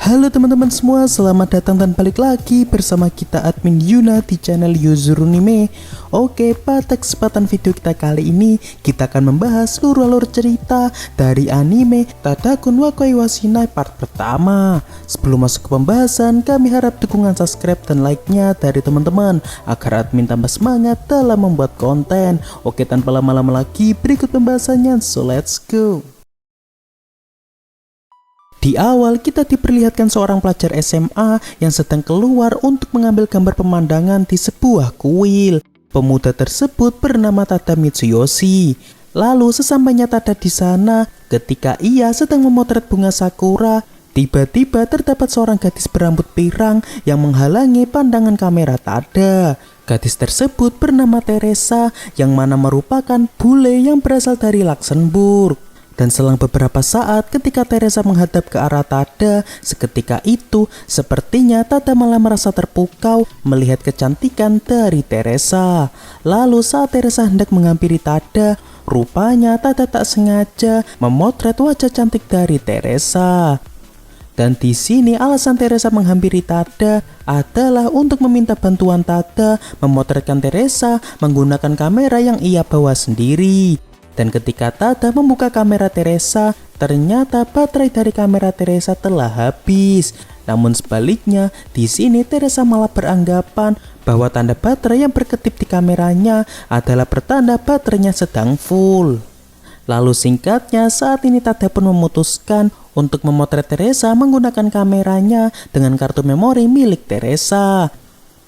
Halo teman-teman semua, selamat datang dan balik lagi bersama kita admin Yuna di channel Yuzurunime. Oke, pada kesempatan video kita kali ini kita akan membahas seluruh alur cerita dari anime Tadakun Wakai wa Shinai part pertama. Sebelum masuk ke pembahasan, kami harap dukungan subscribe dan like-nya dari teman-teman agar admin tambah semangat dalam membuat konten. Oke, tanpa lama-lama lagi, berikut pembahasannya, so let's go. Di awal kita diperlihatkan seorang pelajar SMA yang sedang keluar untuk mengambil gambar pemandangan di sebuah kuil. Pemuda tersebut bernama Tada Mitsuyoshi. Lalu sesampainya Tada di sana, ketika ia sedang memotret bunga sakura, tiba-tiba terdapat seorang gadis berambut pirang yang menghalangi pandangan kamera Tada. Gadis tersebut bernama Teresa yang mana merupakan bule yang berasal dari Luxembourg. Dan selang beberapa saat ketika Teresa menghadap ke arah Tada, seketika itu sepertinya Tada malah merasa terpukau melihat kecantikan dari Teresa. Lalu saat Teresa hendak menghampiri Tada, rupanya Tada tak sengaja memotret wajah cantik dari Teresa. Dan di sini alasan Teresa menghampiri Tada adalah untuk meminta bantuan Tada memotretkan Teresa menggunakan kamera yang ia bawa sendiri. Dan ketika Tada membuka kamera Teresa, ternyata baterai dari kamera Teresa telah habis. Namun sebaliknya, di sini Teresa malah beranggapan bahwa tanda baterai yang berkedip di kameranya adalah pertanda baterainya sedang full. Lalu singkatnya, saat ini Tada pun memutuskan untuk memotret Teresa menggunakan kameranya dengan kartu memori milik Teresa.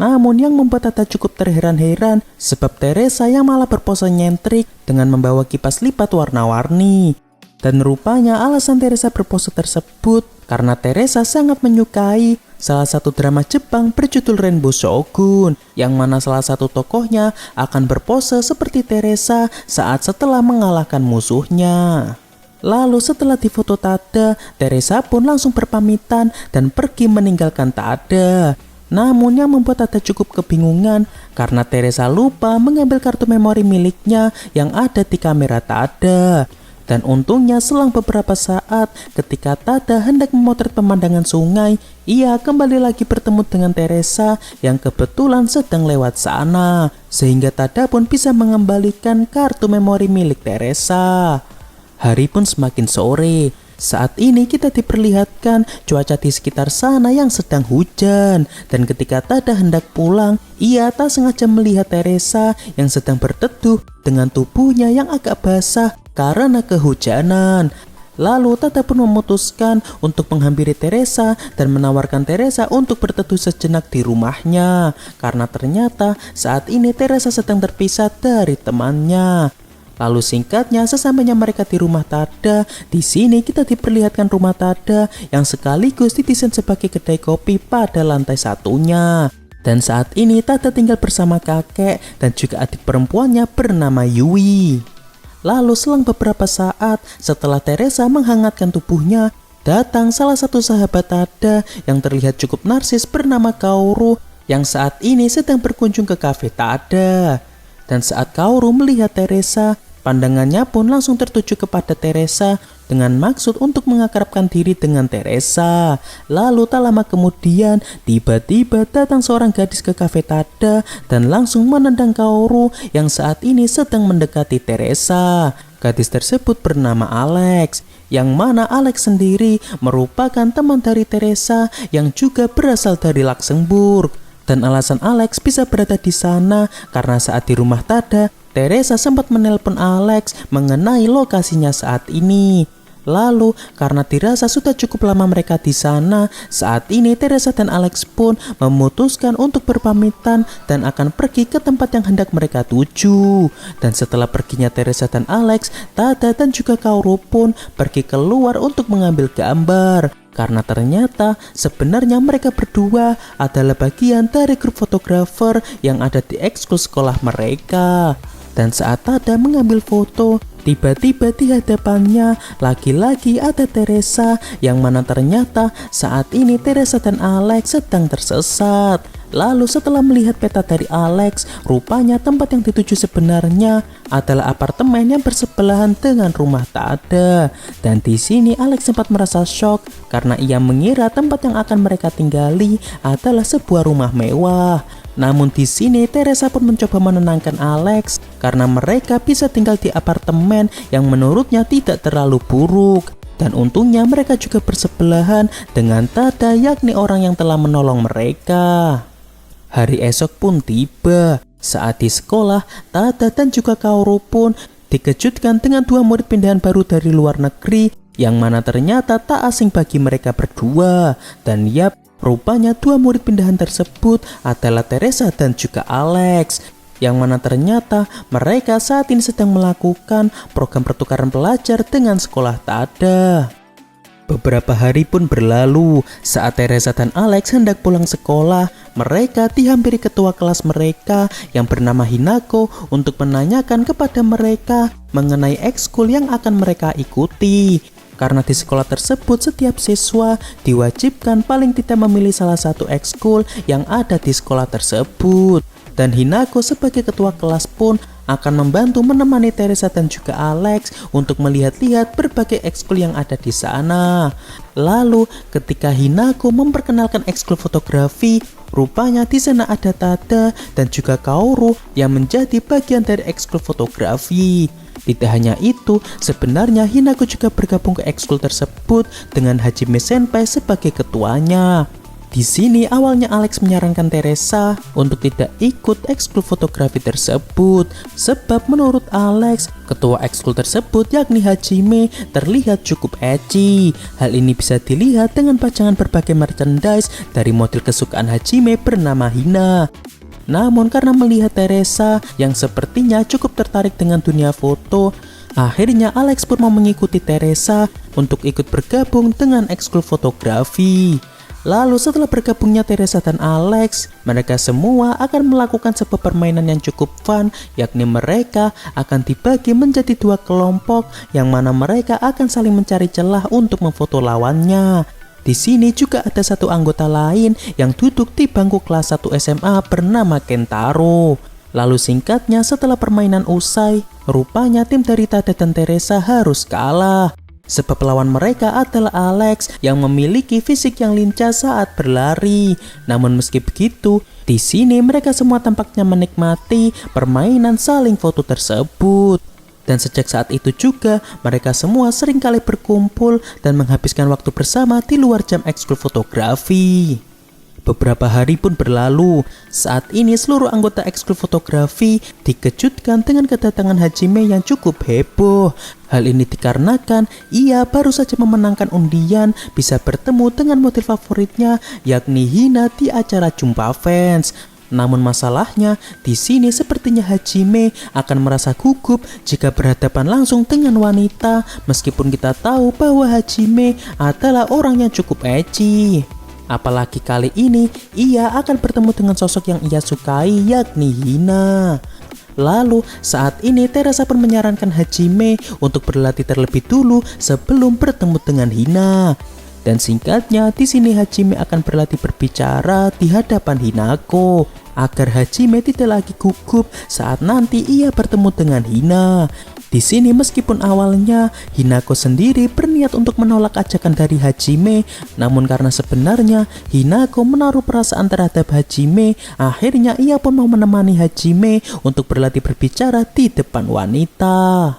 Namun yang membuat Tada cukup terheran-heran sebab Teresa yang malah berpose nyentrik dengan membawa kipas lipat warna-warni. Dan rupanya alasan Teresa berpose tersebut karena Teresa sangat menyukai salah satu drama Jepang berjudul Rainbow Shogun, yang mana salah satu tokohnya akan berpose seperti Teresa saat setelah mengalahkan musuhnya. Lalu setelah difoto Tada, Teresa pun langsung berpamitan dan pergi meninggalkan Tada. Namun yang membuat Tada cukup kebingungan karena Teresa lupa mengambil kartu memori miliknya yang ada di kamera Tada. Dan untungnya selang beberapa saat ketika Tada hendak memotret pemandangan sungai, ia kembali lagi bertemu dengan Teresa yang kebetulan sedang lewat sana. Sehingga Tada pun bisa mengembalikan kartu memori milik Teresa. Hari pun semakin sore. Saat ini kita diperlihatkan cuaca di sekitar sana yang sedang hujan. Dan ketika Tada hendak pulang, ia tak sengaja melihat Teresa yang sedang berteduh dengan tubuhnya yang agak basah karena kehujanan. Lalu Tada pun memutuskan untuk menghampiri Teresa dan menawarkan Teresa untuk berteduh sejenak di rumahnya. Karena ternyata saat ini Teresa sedang terpisah dari temannya. Lalu singkatnya, sesampainya mereka di rumah Tada, di sini kita diperlihatkan rumah Tada yang sekaligus didesain sebagai kedai kopi pada lantai satunya. Dan saat ini Tada tinggal bersama kakek dan juga adik perempuannya bernama Yui. Lalu selang beberapa saat setelah Teresa menghangatkan tubuhnya, datang salah satu sahabat Tada yang terlihat cukup narsis bernama Kaoru yang saat ini sedang berkunjung ke kafe Tada. Dan saat Kaoru melihat Teresa, pandangannya pun langsung tertuju kepada Teresa dengan maksud untuk mengakrabkan diri dengan Teresa. Lalu tak lama kemudian, tiba-tiba datang seorang gadis ke kafe Tada dan langsung menendang Kaoru yang saat ini sedang mendekati Teresa. Gadis tersebut bernama Alex, yang mana Alex sendiri merupakan teman dari Teresa yang juga berasal dari Luxembourg. Dan alasan Alex bisa berada di sana karena saat di rumah Tada, Teresa sempat menelpon Alex mengenai lokasinya saat ini. Lalu karena dirasa sudah cukup lama mereka di sana, saat ini Teresa dan Alex pun memutuskan untuk berpamitan dan akan pergi ke tempat yang hendak mereka tuju. Dan setelah perginya Teresa dan Alex, Tada dan juga Kaoru pun pergi keluar untuk mengambil gambar. Karena ternyata sebenarnya mereka berdua adalah bagian dari grup fotografer yang ada di ekskul sekolah mereka. Dan saat Tada mengambil foto, tiba-tiba di hadapannya lagi-lagi ada Teresa, yang mana ternyata saat ini Teresa dan Alex sedang tersesat. Lalu setelah melihat peta dari Alex, rupanya tempat yang dituju sebenarnya adalah apartemen yang bersebelahan dengan rumah Tada. Dan di sini Alex sempat merasa shock karena ia mengira tempat yang akan mereka tinggali adalah sebuah rumah mewah. Namun di sini Teresa pun mencoba menenangkan Alex karena mereka bisa tinggal di apartemen yang menurutnya tidak terlalu buruk. Dan untungnya mereka juga bersebelahan dengan Tada, yakni orang yang telah menolong mereka. Hari esok pun tiba. Saat di sekolah, Tada dan juga Kaoru pun dikejutkan dengan dua murid pindahan baru dari luar negeri, yang mana ternyata tak asing bagi mereka berdua. Dan yap, rupanya dua murid pindahan tersebut adalah Teresa dan juga Alex, yang mana ternyata mereka saat ini sedang melakukan program pertukaran pelajar dengan sekolah Tada. Beberapa hari pun berlalu. Saat Teresa dan Alex hendak pulang sekolah, mereka dihampiri ketua kelas mereka yang bernama Hinako untuk menanyakan kepada mereka mengenai ekskul yang akan mereka ikuti. Karena di sekolah tersebut setiap siswa diwajibkan paling tidak memilih salah satu ekskul yang ada di sekolah tersebut. Dan Hinako sebagai ketua kelas pun akan membantu menemani Teresa dan juga Alex untuk melihat-lihat berbagai ekskul yang ada di sana. Lalu ketika Hinako memperkenalkan ekskul fotografi, rupanya di sana ada Tada dan juga Kaoru yang menjadi bagian dari ekskul fotografi. Tidak hanya itu, sebenarnya Hinako juga bergabung ke ekskul tersebut dengan Hajime Senpai sebagai ketuanya. Di sini awalnya Alex menyarankan Teresa untuk tidak ikut ekskul fotografi tersebut, sebab menurut Alex, ketua ekskul tersebut yakni Hajime terlihat cukup ecchi. Hal ini bisa dilihat dengan pajangan berbagai merchandise dari model kesukaan Hajime bernama Hina. Namun karena melihat Teresa yang sepertinya cukup tertarik dengan dunia foto, akhirnya Alex pun mau mengikuti Teresa untuk ikut bergabung dengan ekskul fotografi. Lalu setelah bergabungnya Teresa dan Alex, mereka semua akan melakukan sebuah permainan yang cukup fun, yakni mereka akan dibagi menjadi dua kelompok yang mana mereka akan saling mencari celah untuk memfoto lawannya. Di sini juga ada satu anggota lain yang duduk di bangku kelas 1 SMA bernama Kentaro. Lalu singkatnya setelah permainan usai, rupanya tim dari Tada dan Teresa harus kalah. Sebab lawan mereka adalah Alex yang memiliki fisik yang lincah saat berlari. Namun meski begitu, di sini mereka semua tampaknya menikmati permainan saling foto tersebut. Dan sejak saat itu juga mereka semua seringkali berkumpul dan menghabiskan waktu bersama di luar jam ekskul fotografi. Beberapa hari pun berlalu. Saat ini seluruh anggota ekskul fotografi dikejutkan dengan kedatangan Hajime yang cukup heboh. Hal ini dikarenakan ia baru saja memenangkan undian bisa bertemu dengan model favoritnya yakni Hina di acara Jumpa Fans. Namun masalahnya di sini sepertinya Hajime akan merasa gugup jika berhadapan langsung dengan wanita, meskipun kita tahu bahwa Hajime adalah orang yang cukup ecchi. Apalagi kali ini ia akan bertemu dengan sosok yang ia sukai yakni Hina. Lalu saat ini Teresa pun menyarankan Hajime untuk berlatih terlebih dulu sebelum bertemu dengan Hina. Dan singkatnya di sini Hajime akan berlatih berbicara di hadapan Hinako agar Hajime tidak lagi gugup saat nanti ia bertemu dengan Hina. Di sini meskipun awalnya Hinako sendiri berniat untuk menolak ajakan dari Hajime, namun karena sebenarnya Hinako menaruh perasaan terhadap Hajime, akhirnya ia pun mau menemani Hajime untuk berlatih berbicara di depan wanita.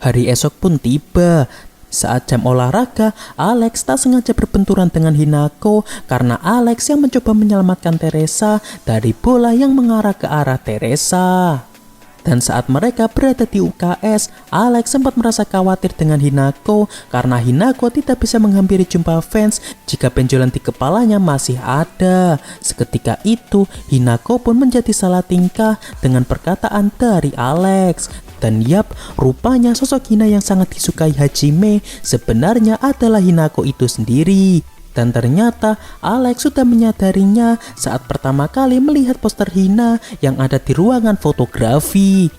Hari esok pun tiba. Saat jam olahraga, Alex tak sengaja berbenturan dengan Hinako karena Alex yang mencoba menyelamatkan Teresa dari bola yang mengarah ke arah Teresa. Dan saat mereka berada di UKS, Alex sempat merasa khawatir dengan Hinako karena Hinako tidak bisa menghampiri Jumpa Fans jika benjolan di kepalanya masih ada. Seketika itu, Hinako pun menjadi salah tingkah dengan perkataan dari Alex. Dan yap, rupanya sosok Hina yang sangat disukai Hajime sebenarnya adalah Hinako itu sendiri. Dan ternyata Alex sudah menyadarinya saat pertama kali melihat poster Hina yang ada di ruangan fotografi.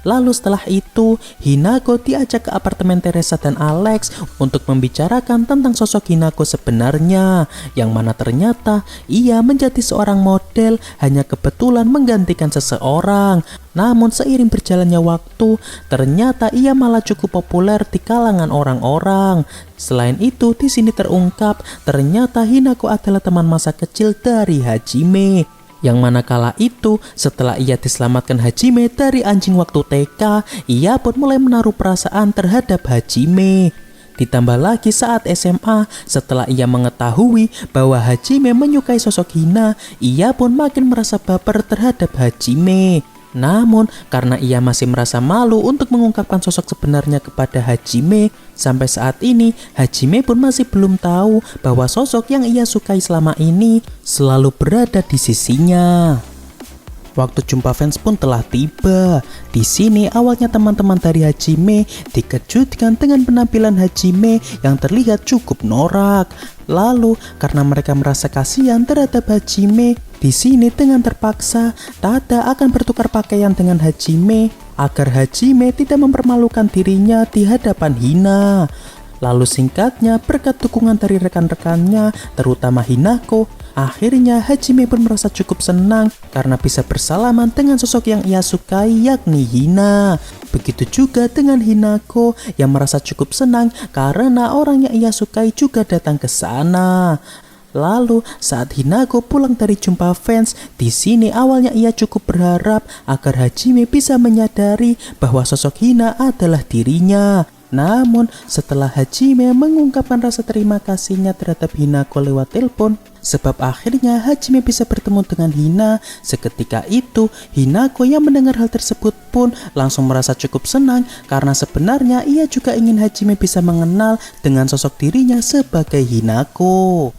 Lalu setelah itu, Hinako diajak ke apartemen Teresa dan Alex untuk membicarakan tentang sosok Hinako sebenarnya, yang mana ternyata ia menjadi seorang model hanya kebetulan menggantikan seseorang. Namun seiring berjalannya waktu, ternyata ia malah cukup populer di kalangan orang-orang. Selain itu, di sini terungkap ternyata Hinako adalah teman masa kecil dari Hajime. Yang mana kala itu, setelah ia diselamatkan Hajime dari anjing waktu TK, ia pun mulai menaruh perasaan terhadap Hajime. Ditambah lagi saat SMA, setelah ia mengetahui bahwa Hajime menyukai sosok Hina, ia pun makin merasa baper terhadap Hajime. Namun, karena ia masih merasa malu untuk mengungkapkan sosok sebenarnya kepada Hajime, sampai saat ini Hajime pun masih belum tahu bahwa sosok yang ia sukai selama ini selalu berada di sisinya. Waktu jumpa fans pun telah tiba. Di sini awalnya teman-teman dari Hajime dikejutkan dengan penampilan Hajime yang terlihat cukup norak. Lalu karena mereka merasa kasihan terhadap Hajime, di sini dengan terpaksa Tada akan bertukar pakaian dengan Hajime agar Hajime tidak mempermalukan dirinya di hadapan Hina. Lalu singkatnya, berkat dukungan dari rekan-rekannya, terutama Hinako, akhirnya Hajime pun merasa cukup senang karena bisa bersalaman dengan sosok yang ia sukai, yakni Hina. Begitu juga dengan Hinako yang merasa cukup senang karena orang yang ia sukai juga datang ke sana. Lalu saat Hinako pulang dari jumpa fans, di sini awalnya ia cukup berharap agar Hajime bisa menyadari bahwa sosok Hina adalah dirinya. Namun setelah Hajime mengungkapkan rasa terima kasihnya terhadap Hinako lewat telepon, sebab akhirnya Hajime bisa bertemu dengan Hina, seketika itu Hinako yang mendengar hal tersebut pun langsung merasa cukup senang karena sebenarnya ia juga ingin Hajime bisa mengenal dengan sosok dirinya sebagai Hinako.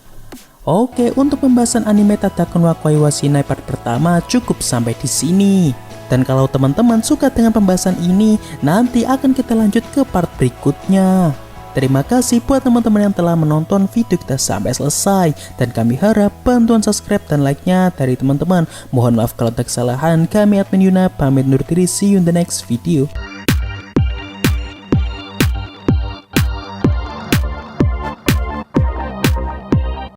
Oke, untuk pembahasan anime Tadakon wa Koi wa Shinai part pertama cukup sampai di sini. Dan kalau teman-teman suka dengan pembahasan ini, nanti akan kita lanjut ke part berikutnya. Terima kasih buat teman-teman yang telah menonton video kita sampai selesai. Dan kami harap bantuan subscribe dan like-nya dari teman-teman. Mohon maaf kalau ada kesalahan. Kami admin Yuna pamit undur diri. See you in the next video.